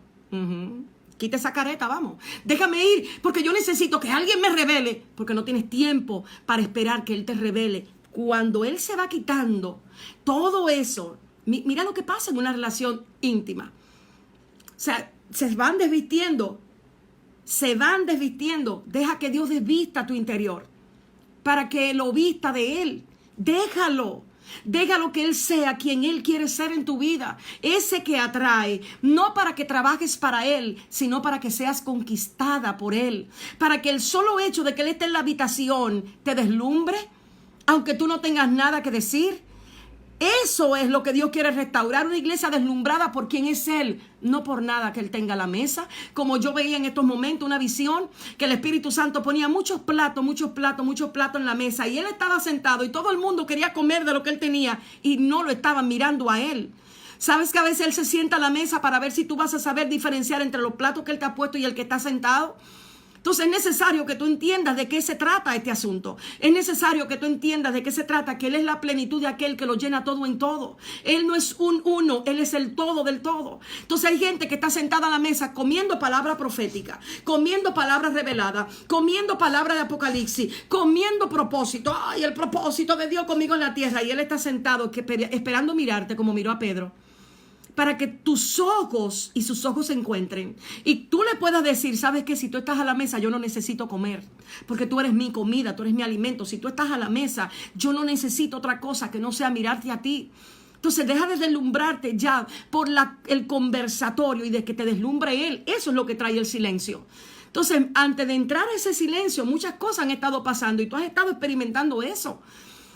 Quita esa careta, vamos. Déjame ir, porque yo necesito que alguien me revele, porque no tienes tiempo para esperar que Él te revele. Cuando Él se va quitando todo eso, mira lo que pasa en una relación íntima. O sea, se van desvistiendo. Deja que Dios desvista tu interior para que lo vista de Él. Déjalo que Él sea quien Él quiere ser en tu vida. Ese que atrae, no para que trabajes para Él, sino para que seas conquistada por Él. Para que el solo hecho de que Él esté en la habitación te deslumbre, aunque tú no tengas nada que decir. Eso es lo que Dios quiere restaurar, una iglesia deslumbrada por quien es Él, no por nada que Él tenga a la mesa. Como yo veía en estos momentos una visión que el Espíritu Santo ponía muchos platos en la mesa y Él estaba sentado y todo el mundo quería comer de lo que Él tenía y no lo estaban mirando a Él. ¿Sabes que a veces Él se sienta a la mesa para ver si tú vas a saber diferenciar entre los platos que Él te ha puesto y el que está sentado? Entonces es necesario que tú entiendas de qué se trata este asunto. Es necesario que tú entiendas de qué se trata, que Él es la plenitud de aquel que lo llena todo en todo. Él no es un uno, Él es el todo del todo. Entonces hay gente que está sentada a la mesa comiendo palabra profética, comiendo palabras reveladas, comiendo palabra de apocalipsis, comiendo propósito. Ay, el propósito de Dios conmigo en la tierra. Y Él está sentado esperando mirarte como miró a Pedro, para que tus ojos y sus ojos se encuentren. Y tú le puedas decir, ¿sabes qué? Si tú estás a la mesa, yo no necesito comer, porque tú eres mi comida, tú eres mi alimento. Si tú estás a la mesa, yo no necesito otra cosa que no sea mirarte a ti. Entonces deja de deslumbrarte ya por el conversatorio y de que te deslumbre Él. Eso es lo que trae el silencio. Entonces, antes de entrar a ese silencio, muchas cosas han estado pasando y tú has estado experimentando eso.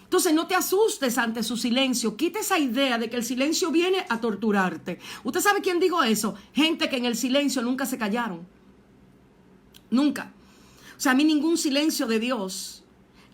Entonces no te asustes ante su silencio. Quita esa idea de que el silencio viene a torturarte. ¿Usted sabe quién dijo eso? Gente que en el silencio nunca se callaron. Nunca. O sea, a mí ningún silencio de Dios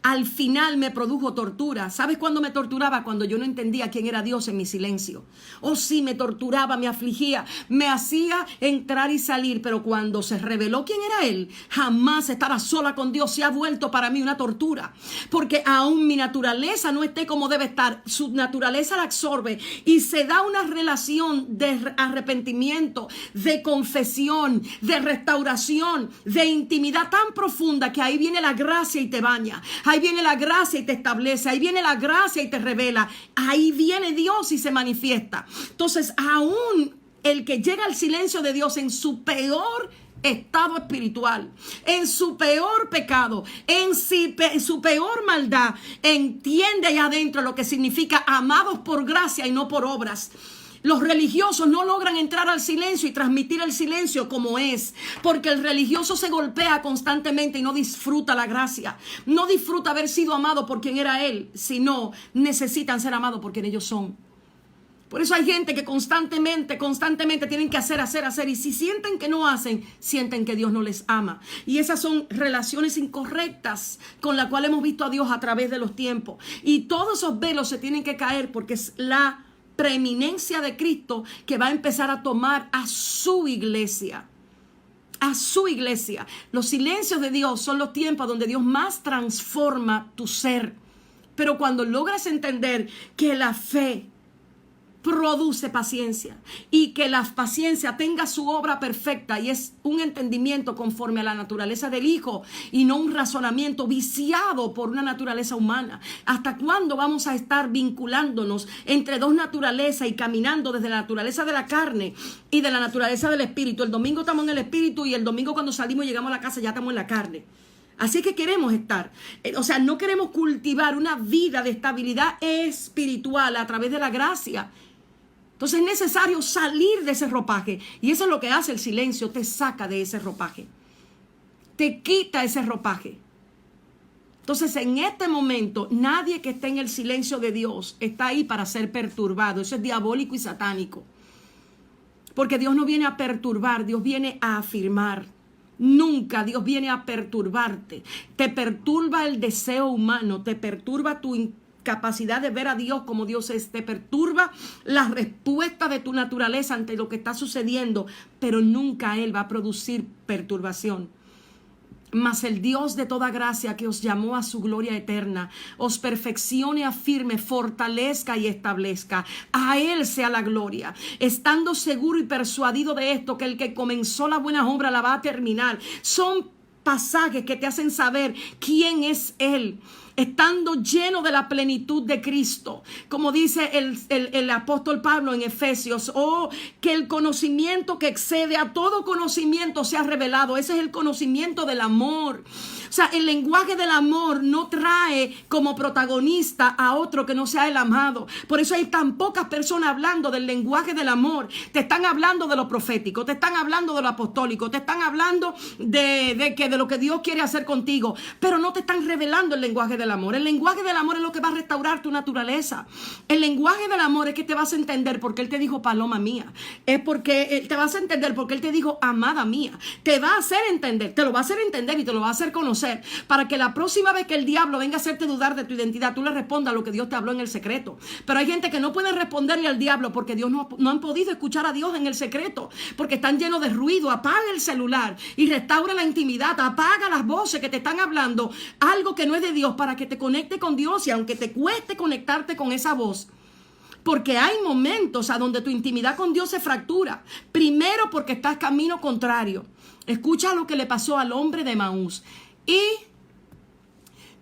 al final me produjo tortura. ¿Sabes cuándo me torturaba? Cuando yo no entendía quién era Dios en mi silencio. Oh, sí, me torturaba, me afligía, me hacía entrar y salir. Pero cuando se reveló quién era Él, jamás estar a sola con Dios se ha vuelto para mí una tortura. Porque aún mi naturaleza no esté como debe estar, su naturaleza la absorbe y se da una relación de arrepentimiento, de confesión, de restauración, de intimidad tan profunda que ahí viene la gracia y te baña. Ahí viene la gracia y te establece. Ahí viene la gracia y te revela. Ahí viene Dios y se manifiesta. Entonces, aún el que llega al silencio de Dios en su peor estado espiritual, en su peor pecado, en su peor maldad, entiende allá adentro lo que significa amados por gracia y no por obras. Los religiosos no logran entrar al silencio y transmitir el silencio como es, porque el religioso se golpea constantemente y no disfruta la gracia, no disfruta haber sido amado por quien era Él, sino necesitan ser amados por quien ellos son. Por eso hay gente que constantemente tienen que hacer, y si sienten que no hacen, sienten que Dios no les ama. Y esas son relaciones incorrectas con las cuales hemos visto a Dios a través de los tiempos. Y todos esos velos se tienen que caer porque es la preeminencia de Cristo que va a empezar a tomar a su iglesia. A su iglesia. Los silencios de Dios son los tiempos donde Dios más transforma tu ser. Pero cuando logras entender que la fe produce paciencia y que la paciencia tenga su obra perfecta y es un entendimiento conforme a la naturaleza del Hijo y no un razonamiento viciado por una naturaleza humana. ¿Hasta cuándo vamos a estar vinculándonos entre dos naturalezas y caminando desde la naturaleza de la carne y de la naturaleza del espíritu? El domingo estamos en el espíritu y el domingo cuando salimos y llegamos a la casa ya estamos en la carne. Así que queremos estar, o sea, no queremos cultivar una vida de estabilidad espiritual a través de la gracia. Entonces es necesario salir de ese ropaje. Y eso es lo que hace el silencio. Te saca de ese ropaje. Te quita ese ropaje. Entonces en este momento nadie que esté en el silencio de Dios está ahí para ser perturbado. Eso es diabólico y satánico. Porque Dios no viene a perturbar. Dios viene a afirmar. Nunca Dios viene a perturbarte. Te perturba el deseo humano, te perturba tu capacidad de ver a Dios como Dios es, te perturba la respuesta de tu naturaleza ante lo que está sucediendo, pero nunca Él va a producir perturbación. Mas el Dios de toda gracia, que os llamó a su gloria eterna, os perfeccione, afirme, fortalezca y establezca. A Él sea la gloria, estando seguro y persuadido de esto, que el que comenzó la buena obra la va a terminar. Son pasajes que te hacen saber quién es Él, estando lleno de la plenitud de Cristo, como dice el apóstol Pablo en Efesios. Que el conocimiento que excede a todo conocimiento sea revelado. Ese es el conocimiento del amor. O sea, el lenguaje del amor no trae como protagonista a otro que no sea el amado. Por eso hay tan pocas personas hablando del lenguaje del amor. Te están hablando de lo profético, te están hablando de lo apostólico, te están hablando de lo que Dios quiere hacer contigo, pero no te están revelando el lenguaje del amor. El lenguaje del amor es lo que va a restaurar tu naturaleza. El lenguaje del amor es que te vas a entender porque Él te dijo paloma mía. Es porque te vas a entender porque Él te dijo amada mía. Te va a hacer entender, te lo va a hacer entender y te lo va a hacer conocer, para que la próxima vez que el diablo venga a hacerte dudar de tu identidad, tú le respondas lo que Dios te habló en el secreto. Pero hay gente que no puede responderle al diablo porque Dios no han podido escuchar a Dios en el secreto, porque están llenos de ruido. Apaga el celular y restaura la intimidad. Apaga las voces que te están hablando algo que no es de Dios, para que te conecte con Dios, y aunque te cueste conectarte con esa voz, porque hay momentos a donde tu intimidad con Dios se fractura. Primero porque estás camino contrario. Escucha lo que le pasó al hombre de Emaús. Y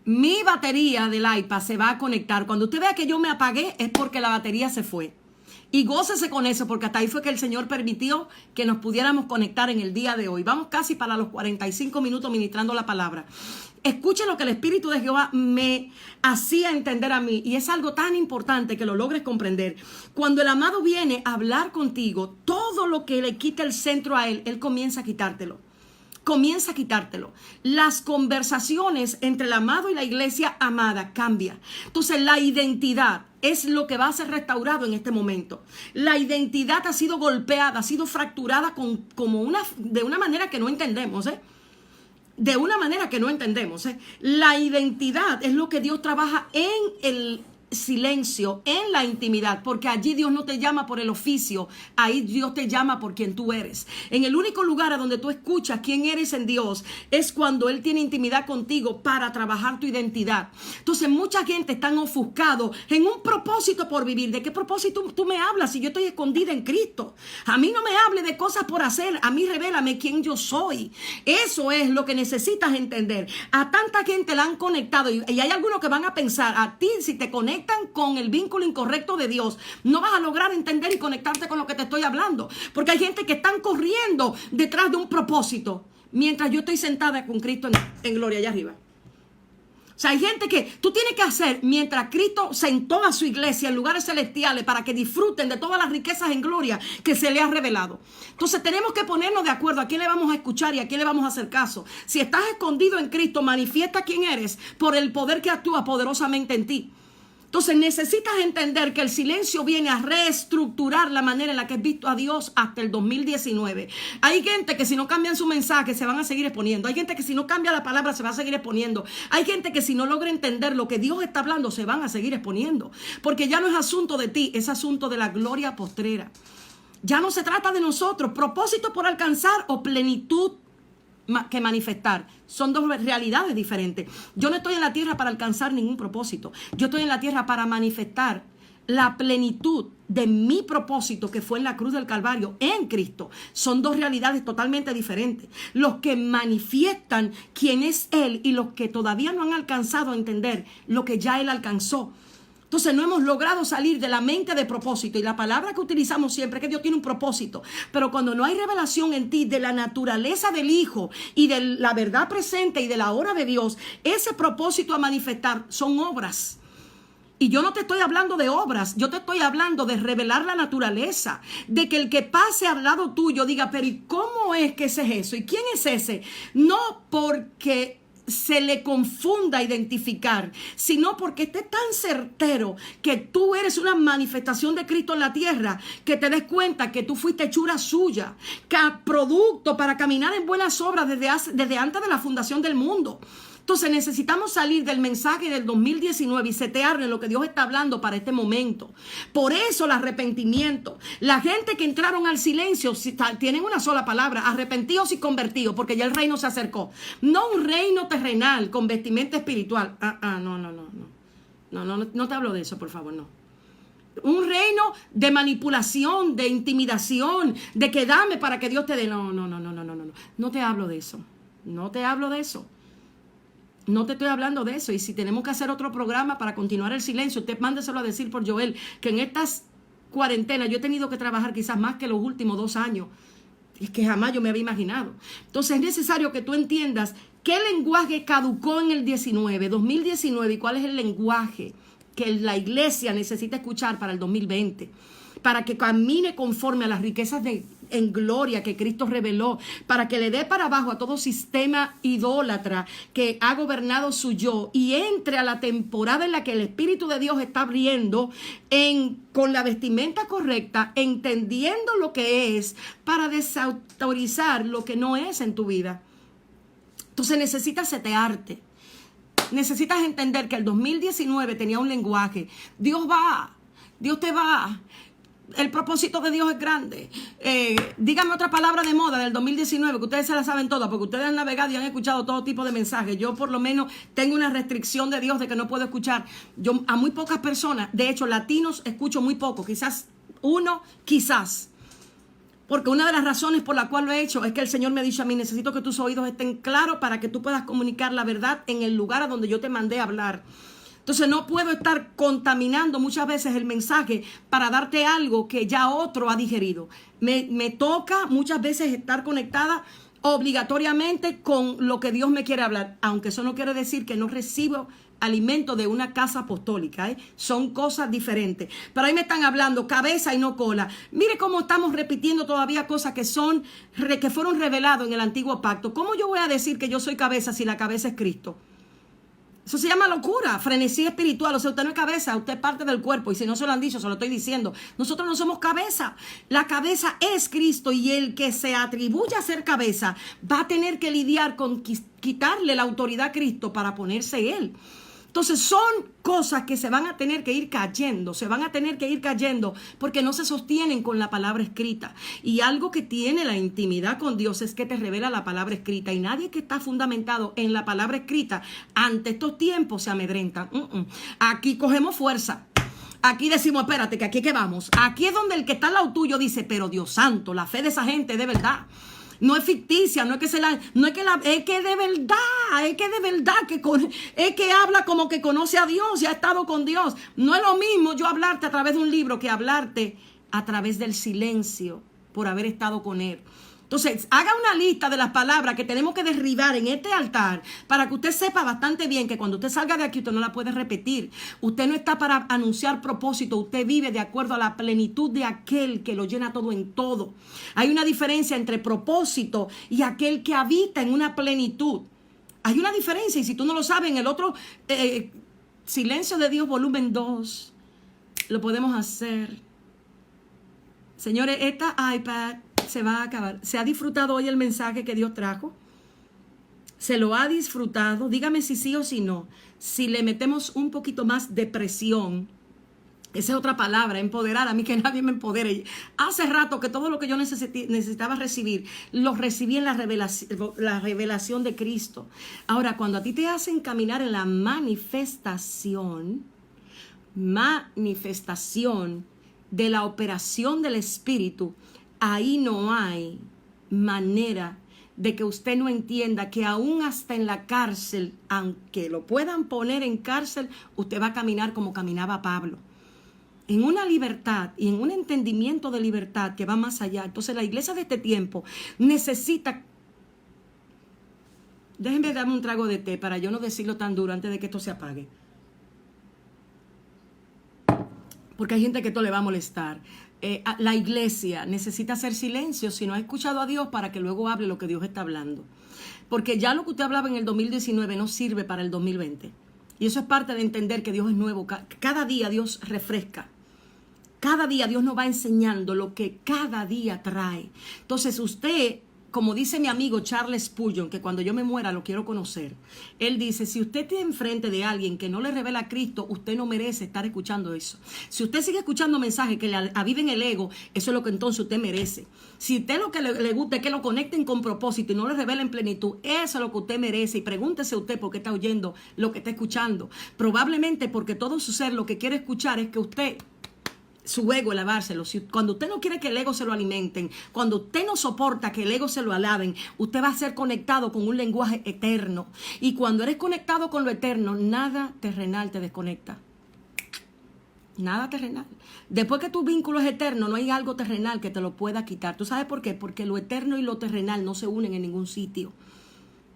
mi batería del iPad se va a conectar. Cuando usted vea que yo me apagué, es porque la batería se fue. Y gócese con eso, porque hasta ahí fue que el Señor permitió que nos pudiéramos conectar en el día de hoy. Vamos casi para los 45 minutos ministrando la palabra. Escuche lo que el Espíritu de Jehová me hacía entender a mí, y es algo tan importante que lo logres comprender. Cuando el amado viene a hablar contigo, todo lo que le quita el centro a Él comienza a quitártelo. Comienza a quitártelo. Las conversaciones entre el amado y la iglesia amada cambian. Entonces la identidad es lo que va a ser restaurado en este momento. La identidad ha sido golpeada, ha sido fracturada de una manera que no entendemos, de una manera que no entendemos. La identidad es lo que Dios trabaja en el silencio, en la intimidad, porque allí Dios no te llama por el oficio, ahí Dios te llama por quien tú eres. En el único lugar a donde tú escuchas quién eres en Dios es cuando Él tiene intimidad contigo para trabajar tu identidad. Entonces mucha gente está ofuscado en un propósito por vivir. ¿De qué propósito tú me hablas si yo estoy escondida en Cristo? A mí no me hable de cosas por hacer, a mí revélame quién yo soy. Eso es lo que necesitas entender. A tanta gente la han conectado, y hay algunos que van a pensar, a ti si te conectas con el vínculo incorrecto de Dios, no vas a lograr entender y conectarte con lo que te estoy hablando, porque hay gente que están corriendo detrás de un propósito, mientras yo estoy sentada con Cristo en gloria allá arriba. O sea, hay gente que tú tienes que hacer mientras Cristo sentó a su iglesia en lugares celestiales para que disfruten de todas las riquezas en gloria que se le ha revelado. Entonces tenemos que ponernos de acuerdo a quién le vamos a escuchar y a quién le vamos a hacer caso. Si estás escondido en Cristo, manifiesta quién eres por el poder que actúa poderosamente en ti. Entonces necesitas entender que el silencio viene a reestructurar la manera en la que has visto a Dios hasta el 2019. Hay gente que si no cambian su mensaje se van a seguir exponiendo. Hay gente que si no cambia la palabra se va a seguir exponiendo. Hay gente que si no logra entender lo que Dios está hablando se van a seguir exponiendo. Porque ya no es asunto de ti, es asunto de la gloria postrera. Ya no se trata de nosotros. Propósito por alcanzar o plenitud que manifestar. Son dos realidades diferentes. Yo no estoy en la tierra para alcanzar ningún propósito. Yo estoy en la tierra para manifestar la plenitud de mi propósito que fue en la cruz del Calvario en Cristo. Son dos realidades totalmente diferentes. Los que manifiestan quién es Él y los que todavía no han alcanzado a entender lo que ya Él alcanzó. Entonces no hemos logrado salir de la mente de propósito, y la palabra que utilizamos siempre es que Dios tiene un propósito, pero cuando no hay revelación en ti de la naturaleza del Hijo y de la verdad presente y de la obra de Dios, ese propósito a manifestar son obras. Y yo no te estoy hablando de obras, yo te estoy hablando de revelar la naturaleza, de que el que pase al lado tuyo diga, pero ¿y cómo es que ese es eso? ¿Y quién es ese? No porque se le confunda identificar, sino porque esté tan certero que tú eres una manifestación de Cristo en la tierra, que te des cuenta que tú fuiste hechura suya, que producto para caminar en buenas obras desde antes de la fundación del mundo. Entonces necesitamos salir del mensaje del 2019 y setearle lo que Dios está hablando para este momento. Por eso el arrepentimiento. La gente que entraron al silencio tienen una sola palabra: arrepentidos y convertidos, porque ya el reino se acercó. No un reino terrenal con vestimenta espiritual. No te hablo de eso, por favor, no. Un reino de manipulación, de intimidación, de que dame para que Dios te dé. No. No te hablo de eso. No te hablo de eso. No te estoy hablando de eso. Y si tenemos que hacer otro programa para continuar el silencio, usted mándeselo a decir por Joel, que en estas cuarentenas yo he tenido que trabajar quizás más que los últimos 2 años. Es que jamás yo me había imaginado. Entonces es necesario que tú entiendas qué lenguaje caducó en el 2019, y cuál es el lenguaje que la iglesia necesita escuchar para el 2020. Para que camine conforme a las riquezas en gloria que Cristo reveló, para que le dé para abajo a todo sistema idólatra que ha gobernado su yo, y entre a la temporada en la que el Espíritu de Dios está abriendo con la vestimenta correcta, entendiendo lo que es, para desautorizar lo que no es en tu vida. Entonces necesitas setearte. Necesitas entender que el 2019 tenía un lenguaje. Dios te va. El propósito de Dios es grande. Díganme otra palabra de moda del 2019, que ustedes se la saben todas, porque ustedes han navegado y han escuchado todo tipo de mensajes. Yo por lo menos tengo una restricción de Dios de que no puedo escuchar. Yo a muy pocas personas, de hecho latinos, escucho muy poco. Quizás uno, quizás. Porque una de las razones por la cual lo he hecho es que el Señor me ha dicho a mí: necesito que tus oídos estén claros para que tú puedas comunicar la verdad en el lugar a donde yo te mandé a hablar. Entonces no puedo estar contaminando muchas veces el mensaje para darte algo que ya otro ha digerido. Me toca muchas veces estar conectada obligatoriamente con lo que Dios me quiere hablar, aunque eso no quiere decir que no recibo alimento de una casa apostólica, ¿eh? Son cosas diferentes. Pero ahí me están hablando cabeza y no cola. Mire cómo estamos repitiendo todavía cosas que fueron reveladas en el antiguo pacto. ¿Cómo yo voy a decir que yo soy cabeza si la cabeza es Cristo? Eso se llama locura, frenesí espiritual. O sea, usted no es cabeza, usted es parte del cuerpo. Y si no se lo han dicho, se lo estoy diciendo. Nosotros no somos cabeza. La cabeza es Cristo, y el que se atribuye a ser cabeza va a tener que lidiar con quitarle la autoridad a Cristo para ponerse Él. Entonces son cosas que se van a tener que ir cayendo, porque no se sostienen con la palabra escrita. Y algo que tiene la intimidad con Dios es que te revela la palabra escrita, y nadie que está fundamentado en la palabra escrita ante estos tiempos se amedrenta. Aquí cogemos fuerza. Aquí decimos: espérate, que aquí que vamos. Aquí es donde el que está al lado tuyo dice: pero Dios santo, la fe de esa gente es de verdad. No es ficticia, es que de verdad es que habla como que conoce a Dios y ha estado con Dios. No es lo mismo yo hablarte a través de un libro que hablarte a través del silencio por haber estado con Él. Entonces, haga una lista de las palabras que tenemos que derribar en este altar, para que usted sepa bastante bien que cuando usted salga de aquí, usted no la puede repetir. Usted no está para anunciar propósito, usted vive de acuerdo a la plenitud de aquel que lo llena todo en todo. Hay una diferencia entre propósito y aquel que habita en una plenitud. Hay una diferencia, y si tú no lo sabes, en el otro Silencio de Dios volumen 2 lo podemos hacer. Señores, esta iPad se va a acabar. ¿Se ha disfrutado hoy el mensaje que Dios trajo? ¿Se lo ha disfrutado? Dígame si sí o si no. Si le metemos un poquito más de presión, esa es otra palabra, empoderar. A mí que nadie me empodere. Hace rato que todo lo que yo necesitaba recibir, lo recibí en la revelación de Cristo. Ahora, cuando a ti te hacen caminar en la manifestación de la operación del Espíritu, ahí no hay manera de que usted no entienda que aún hasta en la cárcel, aunque lo puedan poner en cárcel, usted va a caminar como caminaba Pablo, en una libertad y en un entendimiento de libertad que va más allá. Entonces la iglesia de este tiempo necesita... Déjenme darme un trago de té para yo no decirlo tan duro antes de que esto se apague, porque hay gente que esto le va a molestar. la iglesia necesita hacer silencio si no ha escuchado a Dios para que luego hable lo que Dios está hablando. Porque ya lo que usted hablaba en el 2019 no sirve para el 2020. Y eso es parte de entender que Dios es nuevo. Cada día Dios refresca. Cada día Dios nos va enseñando lo que cada día trae. Entonces usted, como dice mi amigo Charles Spurgeon, que cuando yo me muera lo quiero conocer, él dice, si usted está enfrente de alguien que no le revela a Cristo, usted no merece estar escuchando eso. Si usted sigue escuchando mensajes que le aviven el ego, eso es lo que entonces usted merece. Si usted lo que le gusta es que lo conecten con propósito y no le revelen plenitud, eso es lo que usted merece. Y pregúntese usted por qué está oyendo lo que está escuchando. Probablemente porque todo su ser lo que quiere escuchar es que usted, su ego, elevárselo. Cuando usted no quiere que el ego se lo alimenten, cuando usted no soporta que el ego se lo alaben, usted va a ser conectado con un lenguaje eterno. Y cuando eres conectado con lo eterno, nada terrenal te desconecta. Nada terrenal. Después que tu vínculo es eterno, no hay algo terrenal que te lo pueda quitar. ¿Tú sabes por qué? Porque lo eterno y lo terrenal no se unen en ningún sitio.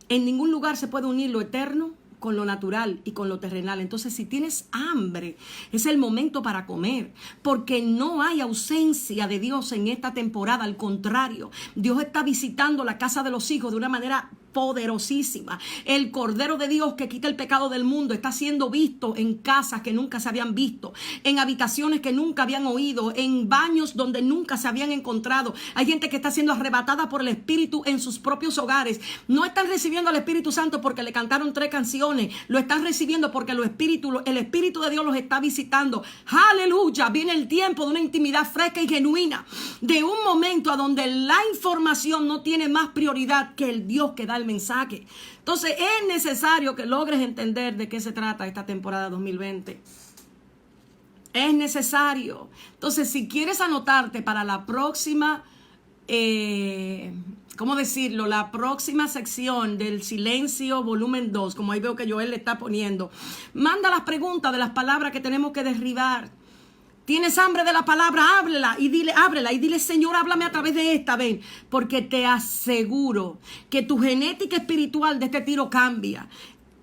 En ningún lugar se puede unir lo eterno con lo natural y con lo terrenal. Entonces, si tienes hambre, es el momento para comer, porque no hay ausencia de Dios en esta temporada. Al contrario, Dios está visitando la casa de los hijos de una manera poderosísima. El Cordero de Dios que quita el pecado del mundo está siendo visto en casas que nunca se habían visto, en habitaciones que nunca habían oído, en baños donde nunca se habían encontrado. Hay gente que está siendo arrebatada por el Espíritu en sus propios hogares. No están recibiendo al Espíritu Santo porque le cantaron 3 canciones. Lo están recibiendo porque el Espíritu de Dios los está visitando. ¡Aleluya! Viene el tiempo de una intimidad fresca y genuina, de un momento a donde la información no tiene más prioridad que el Dios que da el mensaje. Entonces es necesario que logres entender de qué se trata esta temporada 2020. Es necesario. Entonces, si quieres anotarte para la próxima, ¿cómo decirlo? La próxima sección del silencio volumen 2, como ahí veo que Joel le está poniendo, manda las preguntas de las palabras que tenemos que derribar. ¿Tienes hambre de la palabra? Háblela y dile, Señor, háblame a través de esta, ven, porque te aseguro que tu genética espiritual de este tiro cambia.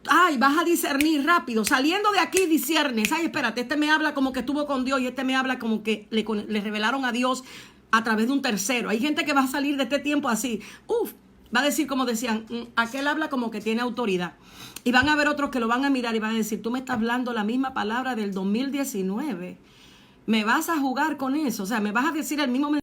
Ay, vas a discernir rápido. Saliendo de aquí discernes. Ay, espérate, este me habla como que estuvo con Dios y este me habla como que le revelaron a Dios a través de un tercero. Hay gente que va a salir de este tiempo así. Va a decir como decían, aquel habla como que tiene autoridad. Y van a haber otros que lo van a mirar y van a decir, tú me estás hablando la misma palabra del 2019. Me vas a jugar con eso, o sea, me vas a decir el mismo mensaje.